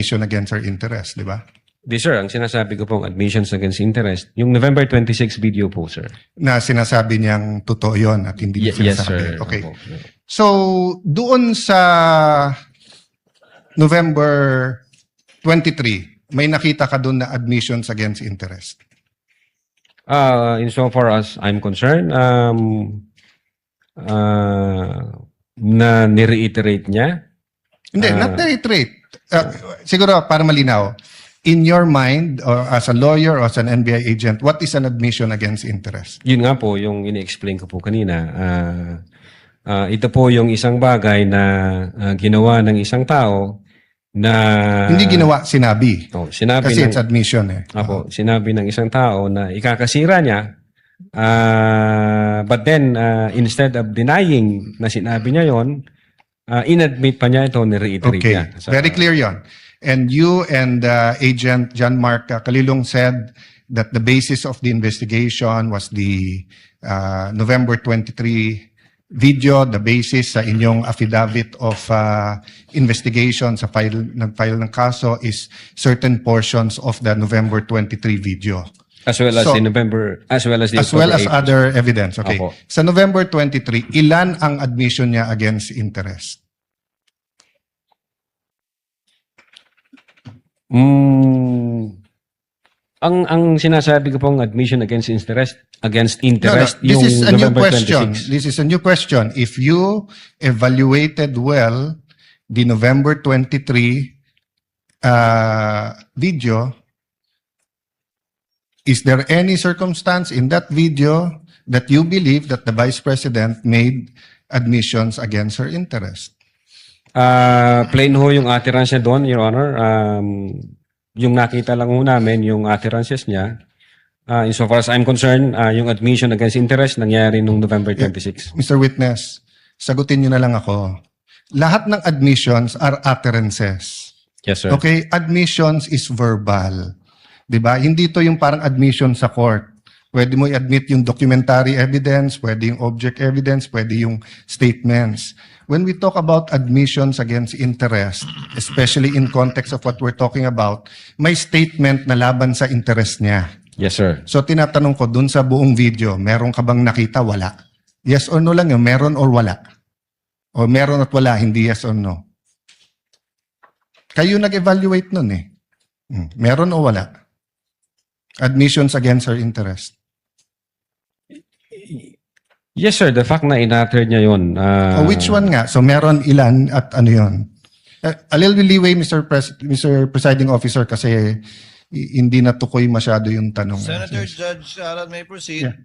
admission against her interest, di ba? Di sir, ang sinasabi ko pong admissions against interest, yung November 26 video po, sir. Na sinasabi niyang totoo yon at hindi niya Yes, sinasabi. sir. Okay. Opo. So, doon sa November 23, may nakita ka doon na admissions against interest. Insofar as I'm concerned, na nireiterate niya. Hindi, not reiterate. Siguro, para malinaw, in your mind, or as a lawyer or as an NBI agent, what is an admission against interest? Yun nga po, yung ini-explain ko po kanina. Ito po yung isang bagay na ginawa ng isang tao na... Hindi ginawa, sinabi. Sinabi Kasi ng, it's admission eh. sinabi ng isang tao na ikakasira niya, but then, instead of denying na sinabi niya yon, inadmit pa niya ito, ni-reiterate Okay, niya. very clear yon. And you and Agent John Mark Kalilong said that the basis of the investigation was the November 23 video, the basis sa inyong affidavit of investigation sa nag-file ng kaso is certain portions of the November 23 video. As well as So, the November, as well as the As well as October 8. other evidence. Okay. Opo. Sa November 23, ilan ang admission niya against interest? Ang sinasabi ko pong admission against interest, This yung is a new November question. 26. This is a new question. If you evaluated well the November 23 video, is there any circumstance in that video that you believe that the Vice President made admissions against her interest? Plain ho yung utterance niya doon, Your Honor. Yung nakita lang ho namin, yung utterances niya. Insofar as I'm concerned, yung admission against interest nangyari nung November 26. Mr. Witness, sagutin niyo na lang ako. Lahat ng admissions are utterances. Yes, sir. Okay, admissions is verbal. 'Di ba? Hindi to yung parang admission sa court. Pwede mo i-admit yung documentary evidence, pwede yung object evidence, pwede yung statements. When we talk about admissions against interest, especially in context of what we're talking about, may statement na laban sa interest niya. Yes, sir. So tinatanong ko, dun sa buong video, meron ka bang nakita? Wala. Yes or no lang yun, meron or wala. O meron at wala, hindi yes or no. Kayo nag-evaluate nun eh. Meron o wala? Admissions against her interest. Yes, sir. The fact na in-utter niya yun. O which one nga? So meron ilan at ano yun? A little leeway, Mr. Presiding Officer, kasi hindi natukoy masyado yung tanong. Senator Judge Alan may proceed. Yeah.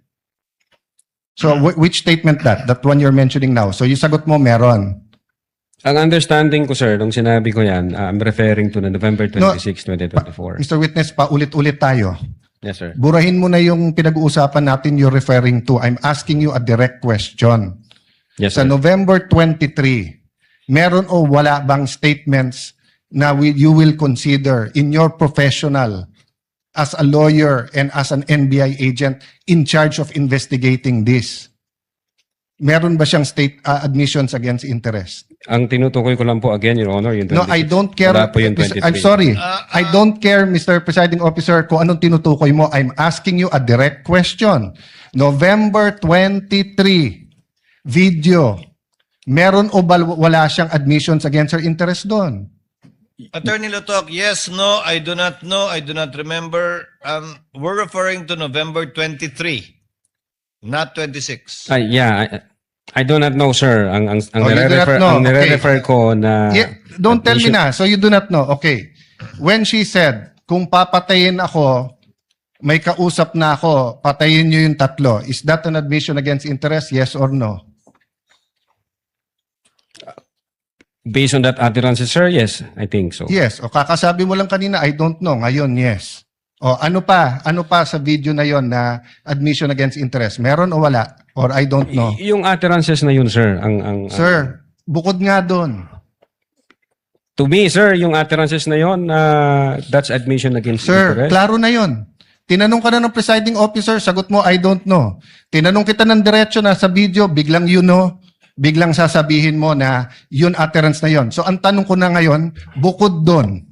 So which statement that? That one you're mentioning now. So yung sagot mo, meron. Ang understanding ko, sir, nung sinabi ko yan, I'm referring to the November 26, 2024. Mr. Witness, paulit-ulit tayo. Yes, sir. Burahin mo na yung pinag-uusapan natin you're referring to. I'm asking you a direct question. Yes, Sa sir. November 23, meron o wala bang statements na you will consider in your professional as a lawyer and as an NBI agent in charge of investigating this? Meron ba siyang state admissions against interest? Ang tinutukoy ko lang po again, Your Honor, yung 26. No, I don't care. Wala po yung 23. I'm sorry. I don't care, Mr. Presiding Officer, kung anong tinutukoy mo. I'm asking you a direct question. November 23 video. Meron o wala siyang admissions against her interest doon? Attorney Lotok, yes, no, I do not know, I do not remember. We're referring to November 23, not 26. I do not know, sir. Ang you do not know. nire-refer ko na... Yeah, don't tell me na. So you do not know. Okay. When she said, kung papatayin ako, may kausap na ako, patayin niyo yung tatlo. Is that an admission against interest? Yes or no? Based on that utterance, sir, yes, I think so. Yes. O kakasabi mo lang kanina, I don't know. Ngayon, yes. O ano pa? Ano pa sa video na yon na admission against interest? Meron o wala? Or I don't know? Yung utterances na yun, sir, Sir, bukod nga doon. to me, sir, yung utterances na yun, that's admission against Sir, interest. klaro na yon. Tinanong ka na ng presiding officer, sagot mo, I don't know. Tinanong kita ng diretso na sa video, biglang you know, biglang sasabihin mo na yun utterance na yon. So ang tanong ko na ngayon, bukod doon,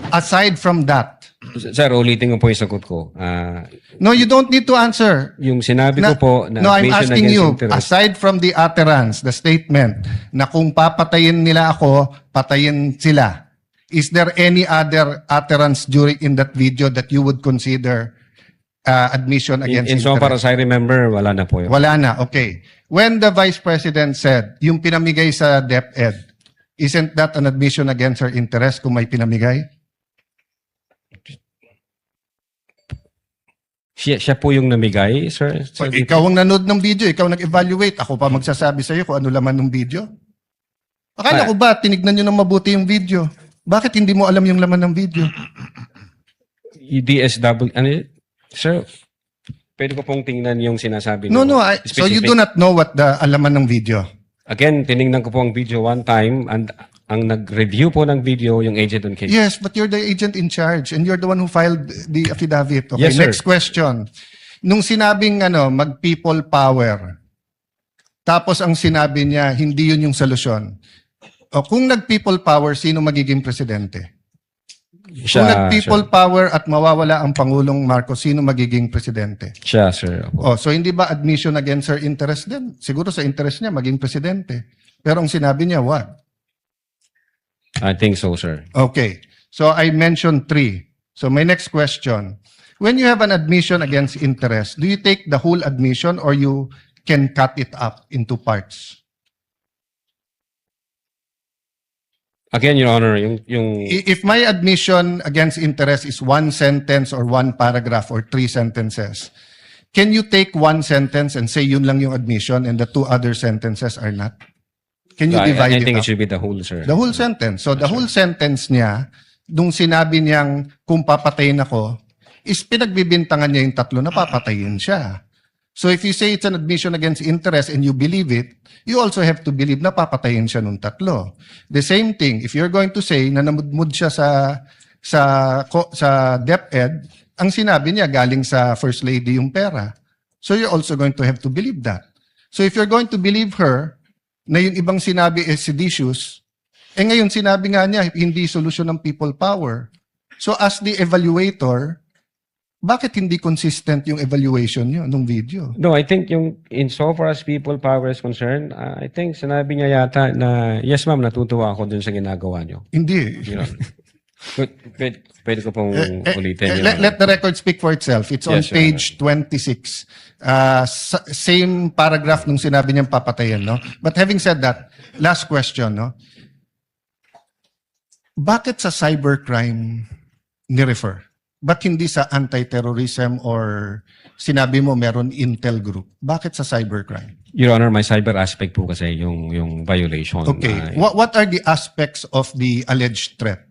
Aside from that, Sir, ulitin ko po yung sagot ko. no, you don't need to answer. Yung sinabi ko po na No, I'm admission asking against you, interest. aside from the utterance, the statement, na kung papatayin nila ako, patayin sila, is there any other utterance during in that video that you would consider admission against In so far interest? as I remember, wala na po yun. Wala na, okay. When the Vice President said, yung pinamigay sa DepEd, isn't that an admission against her interest kung may pinamigay? Siya po yung namigay, sir? Sir, Ikaw ang nanood ng video, ikaw nag-evaluate, ako pa magsasabi sa iyo kung ano laman ng video. Akala ko ba, tinignan nyo ng mabuti yung video? Bakit hindi mo alam yung laman ng video? DSW, ano yun? Sir, pwede ko pong tingnan yung sinasabi No, niyo. so you do not know what the alaman ng video. Again, tinignan ko po ang video one time and ang nag-review po ng video yung agent on case. Yes, but you're the agent in charge and you're the one who filed the affidavit. Okay, Yes, sir. next question. Nung sinabing mag-people power, tapos ang sinabi niya, hindi yun yung solusyon. O kung nag-people power, sino magiging presidente? Kung nag-people power at mawawala ang Pangulong Marcos, sino magiging presidente? Siya, sir. Opo. Oh, so hindi ba admission against her interest din? Siguro sa interest niya maging presidente. Pero ang sinabi niya, what? I think so, sir. Okay. So I mentioned 3. So my next question. When you have an admission against interest, do you take the whole admission or you can cut it up into parts? Again, Your Honor, yung If my admission against interest is 1 sentence or 1 paragraph or 3 sentences, can you take 1 sentence and say yun lang yung admission and the 2 other sentences are not? Can you divide I think it it up? should be the whole, sir. The whole sentence. So the whole sentence niya, nung sinabi niyang kung papatayin ako, is pinagbibintangan niya yung 3 na papatayin siya. So if you say it's an admission against interest and you believe it, you also have to believe na papatayin siya nung 3. The same thing, if you're going to say na namudmud siya sa DepEd, ang sinabi niya galing sa First Lady yung pera. So you're also going to have to believe that. So if you're going to believe her, na yung ibang sinabi is seditious, ngayon sinabi nga niya, hindi solusyon ng people power. So as the evaluator, bakit hindi consistent yung evaluation niyo nung video? No, I think yung in so far as people power is concerned, I think sinabi niya yata na, yes ma'am, natutuwa ako dun sa ginagawa niyo. Hindi. You know? Pwede ko pong ulitin. Your Honor. Let the record speak for itself. It's on Yes, Your page 26. Same paragraph nung sinabi niyang papatayin, no? But having said that, last question, no? Bakit sa cybercrime ni-refer? Ba't hindi sa anti-terrorism or sinabi mo meron intel group? Bakit sa cybercrime? Your Honor, my cyber aspect po kasi yung violation. Okay. What are the aspects of the alleged threat?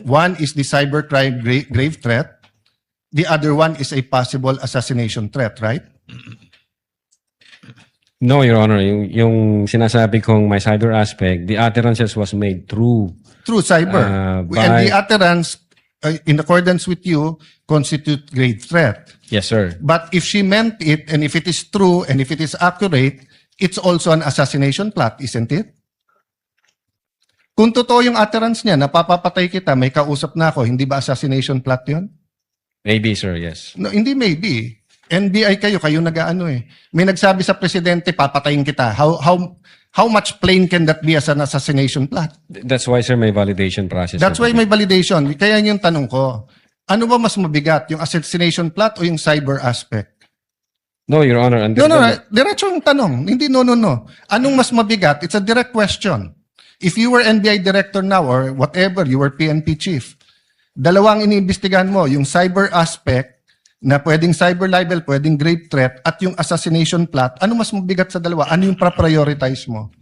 One is the cybercrime grave threat. The other one is a possible assassination threat, right? No, Your Honor, yung sinasabi kong my cyber aspect, the utterances was made through Through cyber. by- And the utterance, in accordance with you, constitute grave threat. Yes, sir. But if she meant it, and if it is true, and if it is accurate, it's also an assassination plot, isn't it? Kung totoo yung utterance niya, napapapatay kita, may kausap na ako, hindi ba assassination plot yun? Maybe, sir, yes. No, hindi maybe. NBI kayo nag-aano eh. May nagsabi sa presidente, papatayin kita. How much plain can that be as an assassination plot? That's why, sir, may validation process. That's why may validation. Kaya yung tanong ko, ano ba mas mabigat, yung assassination plot o yung cyber aspect? No, Your Honor. No, diretso yung tanong. Hindi no. Anong mas mabigat? It's a direct question. If you were NBI director now or whatever, you were PNP chief, dalawang iniimbestigahan mo, yung cyber aspect na pwedeng cyber libel, pwedeng grave threat, at yung assassination plot, ano mas mabigat sa dalawa? Ano yung prioritize mo?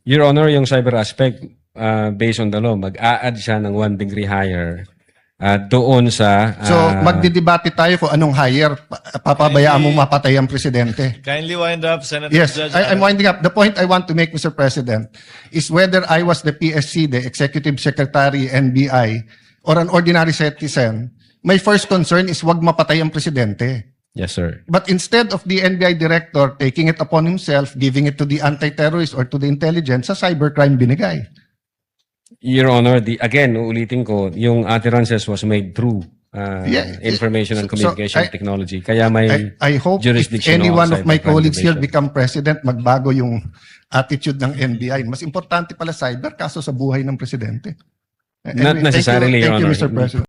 Your Honor, yung cyber aspect, based on the law, mag-a-add siya ng 1 degree higher doon sa... So, magdidebate tayo kung anong higher, papabayaan mong mapatay ang presidente. Kindly wind up, Senator Yes, Judge. I'm winding up. The point I want to make, Mr. President, is whether I was the PSC, the Executive Secretary, NBI, or an ordinary citizen, my first concern is wag mapatay ang presidente. Yes, sir. But instead of the NBI director taking it upon himself, giving it to the anti-terrorist or to the intelligence, sa cybercrime binigay. Your Honor, again, uulitin ko, yung utterances was made through Yeah, information and so communication I- technology. Kaya may I hope if jurisdiction any o one of my cybercrime colleagues here division. become president, magbago yung attitude ng NBI. Mas importante pala cyber kaso sa buhay ng presidente. Not necessarily, Your Thank you, Honor. Mr. President.